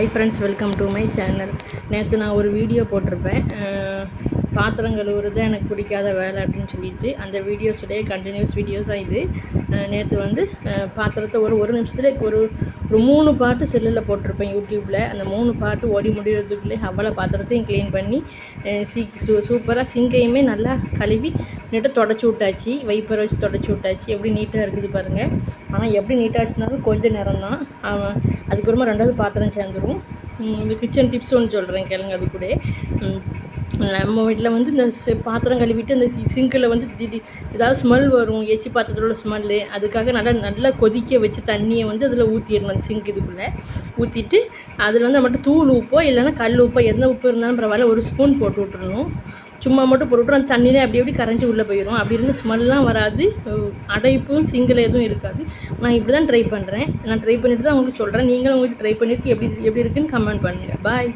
Hi friends, welcome to my channel. நேற்று நான் ஒரு வீடியோ போட்டிருப்பேன், பாத்திரம் கழுவுறது எனக்கு பிடிக்காத வேலை அப்படின்னு சொல்லிட்டு. அந்த வீடியோஸுடைய கண்டினியூஸ் வீடியோஸ் தான் இது. நேற்று வந்து பாத்திரத்தை ஒரு நிமிஷத்துல ஒரு 3 பாட்டு செல்லில் போட்டிருப்பேன் யூடியூப்பில். அந்த 3 பாட்டு ஓடி முடிகிறதுக்குள்ளே அவ்வளோ பாத்திரத்தையும் க்ளீன் பண்ணி சூப்பராக சிங்கையுமே நல்லா கழுவி நீட்டாக தொடச்சி விட்டாச்சு. வைப்பரை வச்சு தொடச்சி விட்டாச்சு. எப்படி நீட்டாக இருக்குது பாருங்கள். ஆனால் எப்படி நீட்டாக வச்சுருந்தாலும் கொஞ்சம் நேரம் தான். அதுக்கப்புறமா 2வது பாத்திரம் சேர்ந்துடும். இந்த கிச்சன் டிப்ஸ் ஒன்று சொல்கிறேன் கேளுங்க. அது கூட நம்ம வீட்டில் வந்து இந்த பாத்திரம் கழுவிட்டு அந்த சிங்கில் வந்து ஏதாவது ஸ்மெல் வரும், எச்சி பாத்திரத்தோட ஸ்மெல்லு. அதுக்காக நல்லா கொதிக்க வச்சு தண்ணியை வந்து அதில் ஊற்றிடணும். அந்த சிங்க் இதுக்குள்ளே ஊற்றிட்டு அதில் வந்து மட்டும் தூள் உப்போ இல்லைன்னா கல் உப்போ எந்த உப்பு இருந்தாலும் பரவாயில்ல, 1 ஸ்பூன் போட்டு விட்டுறணும். சும்மா மட்டும் போட்டு அந்த தண்ணியிலே அப்படி கரைஞ்சி உள்ளே போயிடும். அப்படி இருந்து ஸ்மெல்லாம் வராது, அடைப்பும் சிங்கில் எதுவும் இருக்காது. நான் இப்படி தான் ட்ரை பண்ணுறேன். நான் ட்ரை பண்ணிவிட்டு தான் உங்களுக்கு சொல்கிறேன். நீங்களும் உங்களுக்கு ட்ரை பண்ணிவிட்டு எப்படி இருக்குன்னு கமெண்ட் பண்ணுங்கள். பாய்.